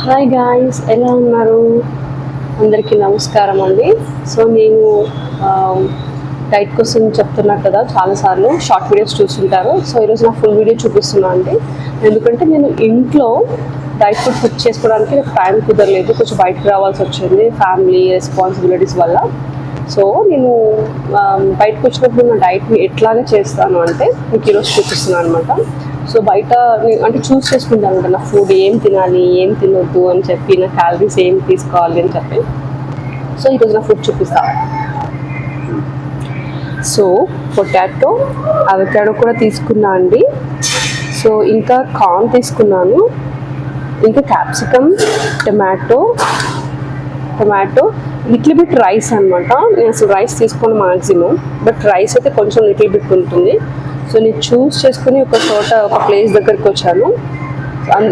Hi guys, ఎలా ఉన్నారు? అందరికీ నమస్కారం అండి. సో నేను డైట్ కోసం చెప్తున్నా కదా, చాలాసార్లు షార్ట్ వీడియోస్ చూస్తుంటారు. సో ఈరోజు నా ఫుల్ వీడియో చూపిస్తున్నాను అండి. ఎందుకంటే నేను ఇంట్లో డైట్ ఫుడ్ కుక్ చేసుకోవడానికి నాకు టైం కుదరలేదు, కొంచెం బయటకు రావాల్సి వచ్చింది ఫ్యామిలీ రెస్పాన్సిబిలిటీస్ వల్ల. సో నేను బయటకు వచ్చినప్పుడు నా డైట్ని ఎట్లాగే చేస్తాను అంటే మీకు ఈరోజు చూపిస్తున్నాను అనమాట. సో బయట అంటే చూస్ చేసుకుంటాను కదా, నా ఫుడ్ ఏం తినాలి ఏం తినొద్దు అని చెప్పి, నా క్యాలరీస్ ఏం తీసుకోవాలి అని చెప్పి. సో ఈరోజు నా ఫుడ్ చూపిస్తాను. సో పొటాటో, అవకాడో కూడా తీసుకున్నా అండి. సో ఇంకా కార్న్ తీసుకున్నాను, ఇంకా capsicum, tomato, little bit rice అనమాట. నేను అసలు రైస్ తీసుకోను మ్యాక్సిమం, బట్ రైస్ అయితే కొంచెం లిటిల్ బిట్ ఉంటుంది. సో నేను చూస్ చేసుకుని ఒక ప్లేస్ దగ్గరికి వచ్చాను.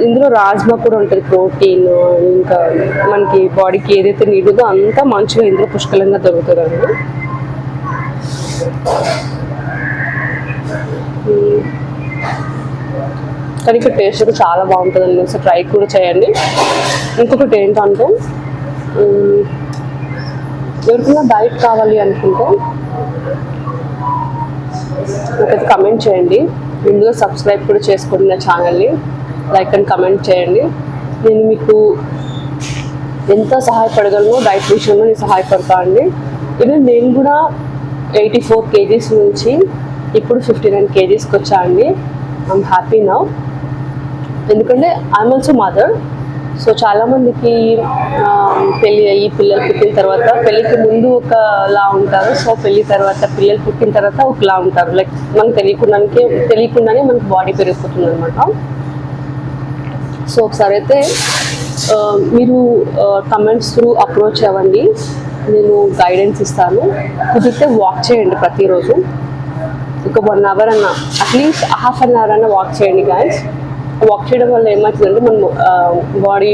ఇందులో రాజ్మా కూడా ఉంటుంది, ప్రోటీన్, ఇంకా మనకి బాడీకి ఏదైతే నీడుదో అంతా మంచిగా ఇందులో పుష్కలంగా దొరుకుతుందండి. కానీ ఇక్కడ టేస్ట్ కూడా చాలా బాగుంటుందండి, ఒకసారి ట్రై కూడా చేయండి. ఇంకొకటి ఏంటంటే, ఎవరికైనా డైట్ కావాలి అనుకుంటే నాకైతే కమెంట్ చేయండి. ముందుగా సబ్స్క్రైబ్ కూడా చేసుకోండి నా ఛానల్ని, లైక్ అండ్ కమెంట్ చేయండి. నేను మీకు ఎంత సహాయపడగలను డైట్ విషయంలో నేను సహాయపడతా అండి. ఇది నేను కూడా 84 kgs నుంచి ఇప్పుడు 59 kgsకి వచ్చా అండి. ఐఎమ్ హ్యాపీ నౌ, ఎందుకంటే ఐఎమ్ ఆల్సో మదర్. సో చాలామందికి పెళ్ళి అయ్యి పిల్లలు పుట్టిన తర్వాత, పెళ్ళికి ముందు ఒకలా ఉంటారు, సో పెళ్ళి తర్వాత పిల్లలు పుట్టిన తర్వాత ఒకలా ఉంటారు. లైక్ మనకు తెలియకుండానే మనకు బాడీ పెరిగిపోతుంది అనమాట. సో ఒకసారి అయితే మీరు కమెంట్స్ త్రూ అప్రోచ్ అవ్వండి, నేను గైడెన్స్ ఇస్తాను. కుదిరితే వాక్ చేయండి ప్రతిరోజు, ఒక 1 hour అన్న, అట్లీస్ట్ ½ an hour అన్న వాక్ చేయండి గాయస్. వాక్ చేయడం వల్ల ఏమవుతుందంటే మనం బాడీ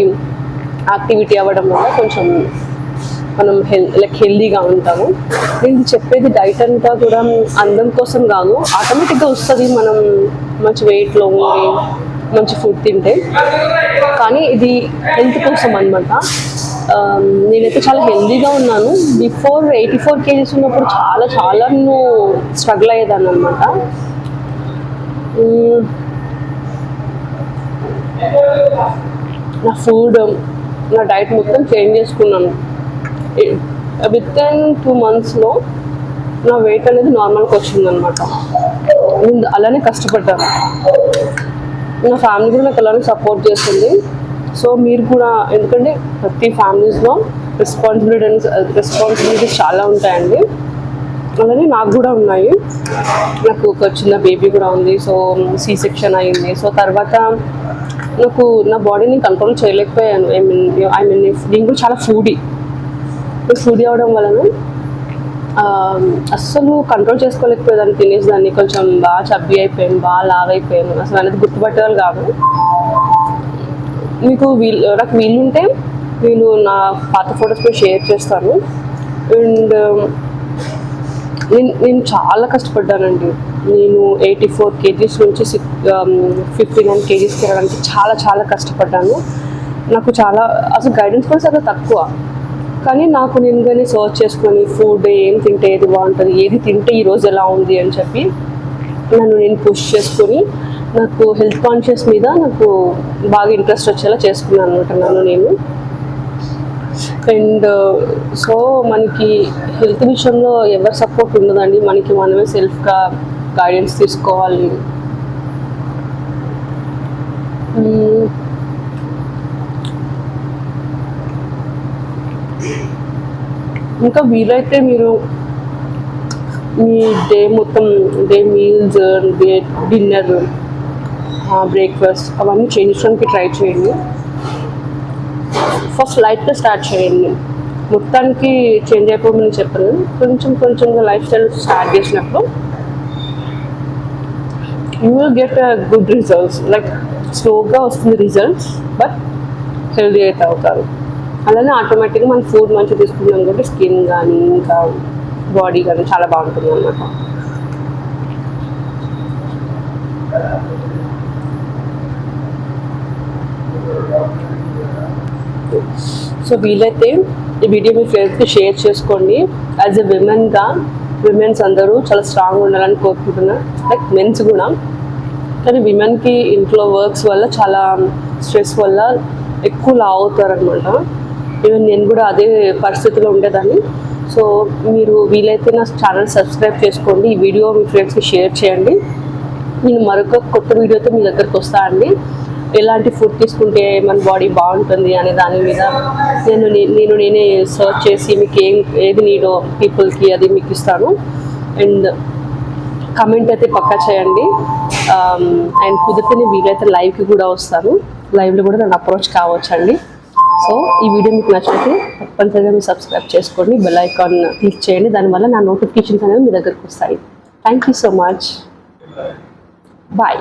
యాక్టివిటీ అవ్వడం వల్ల కొంచెం మనం హెల్దీగా ఉంటాము. నేను చెప్పేది డైట్ అంతా కూడా అందం కోసం కాదు, ఆటోమేటిక్గా వస్తుంది మనం మంచి వెయిట్లో ఉండి మంచి ఫుడ్ తింటే. కానీ ఇది హెల్త్ కోసం అనమాట. నేనైతే చాలా హెల్దీగా ఉన్నాను. బిఫోర్ 84 kgs ఉన్నప్పుడు చాలా నేను స్ట్రగుల్ అయ్యేదాన్ని అనమాట. నా ఫుడ్, నా డైట్ మొత్తం చేంజ్ చేసుకున్నాను. వితిన్ 2 monthsలో నా వెయిట్ అనేది నార్మల్కి వచ్చిందనమాట. నేను అలానే కష్టపడ్డాను, నా ఫ్యామిలీ కూడా నాకు అలానే సపోర్ట్ చేస్తుంది. సో మీరు కూడా, ఎందుకంటే ప్రతి ఫ్యామిలీస్లో రెస్పాన్సిబిలిటీస్ చాలా ఉంటాయండి, అలానే నాకు కూడా ఉన్నాయి. నాకు ఒక చిన్న బేబీ కూడా ఉంది. సో C section అయింది. సో తర్వాత నాకు నా బాడీని కంట్రోల్ చేయలేకపోయాను. ఐ మీన్ నేను కూడా చాలా ఫుడీ అవ్వడం వలన అస్సలు కంట్రోల్ చేసుకోలేకపోయేదాన్ని, తినేసేదాన్ని. కొంచెం బాగా చబ్బీ అయిపోయాను, బాగా లావ్ అయిపోయాను. అసలు అనేది గుర్తుపట్టేవాళ్ళు కాదు. నాకు వీలుంటే నేను నా పాత ఫొటోస్ కూడా షేర్ చేస్తాను. అండ్ నేను చాలా కష్టపడ్డానండి. నేను 84 kgs నుంచి 59 kgsకి వెళ్ళడానికి చాలా కష్టపడ్డాను. నాకు అసలు గైడెన్స్ కూడా చాలా తక్కువ. కానీ నేను సర్చ్ చేసుకొని ఫుడ్ ఏం తింటే ఏది బాగుంటుంది, ఏది తింటే ఈరోజు ఎలా ఉంది అని చెప్పి నేను పుష్ చేసుకొని, నాకు హెల్త్ కాన్షియస్ మీద నాకు బాగా ఇంట్రెస్ట్ వచ్చేలా చేసుకున్నాను అనమాట నేను. అండ్ సో మనకి హెల్త్ విషయంలో ఎవరి సపోర్ట్ ఉండదండి, మనకి మనమే సెల్ఫ్గా గైడెన్స్ తీసుకోవాలి. ఇంకా వీలైతే మీరు మీ డే మీల్స్, డిన్నర్, బ్రేక్ఫాస్ట్ అవన్నీ చేంజ్ చేయడానికి ట్రై చేయండి. ఫస్ట్ లైట్గా స్టార్ట్ చేయండి, మొత్తానికి చేంజ్ అయిపోమని చెప్పను. కొంచెంగా లైఫ్ స్టైల్ స్టార్ట్ చేసినప్పుడు you will get good results. Like స్లోగా వస్తుంది రిజల్ట్స్, బట్ హెల్దీ అయితే అవుతారు. అలానే ఆటోమేటిక్గా మన ఫుడ్ మంచిగా తీసుకున్నాం కాబట్టి స్కిన్ కానీ ఇంకా బాడీ కానీ చాలా బాగుంటుంది అన్నమాట. సో వీలైతే ఈ వీడియో మీ ఫ్రెండ్స్కి షేర్ చేసుకోండి. యాజ్ ఎ విమెన్స్ అందరూ చాలా స్ట్రాంగ్ ఉండాలని కోరుకుంటున్నాను, లైక్ మెన్స్ కూడా. కానీ విమెన్కి ఇంట్లో వర్క్స్ వల్ల చాలా స్ట్రెస్ వల్ల ఎక్కువ లావు అవుతారు అనమాట. ఈవెన్ నేను కూడా అదే పరిస్థితిలో ఉండేదాన్ని. సో మీరు వీలైతే నా ఛానల్ సబ్స్క్రైబ్ చేసుకోండి, ఈ వీడియో మీ ఫ్రెండ్స్కి షేర్ చేయండి. నేను మరొక కొత్త వీడియోతో మీ దగ్గరికి వస్తా అండి. ఎలాంటి ఫుడ్ తీసుకుంటే మన బాడీ బాగుంటుంది అనే దాని మీద నేనే సర్చ్ చేసి మీకు ఏది నీడో పీపుల్కి అది మీకు ఇస్తాను. అండ్ కమెంట్ అయితే పక్కా చేయండి. అండ్ కుదిరితే నేను వీలైతే లైవ్కి కూడా వస్తాను, లైవ్లో కూడా నన్ను అప్రోచ్ కావచ్చండి. సో ఈ వీడియో మీకు నచ్చితే తప్పనిసరిగా మీరు సబ్స్క్రైబ్ చేసుకోండి, బెల్ ఐకాన్ క్లిక్ చేయండి, దానివల్ల నా నోటిఫికేషన్స్ అనేవి మీ దగ్గరికి వస్తాయి. Thank you so much, bye.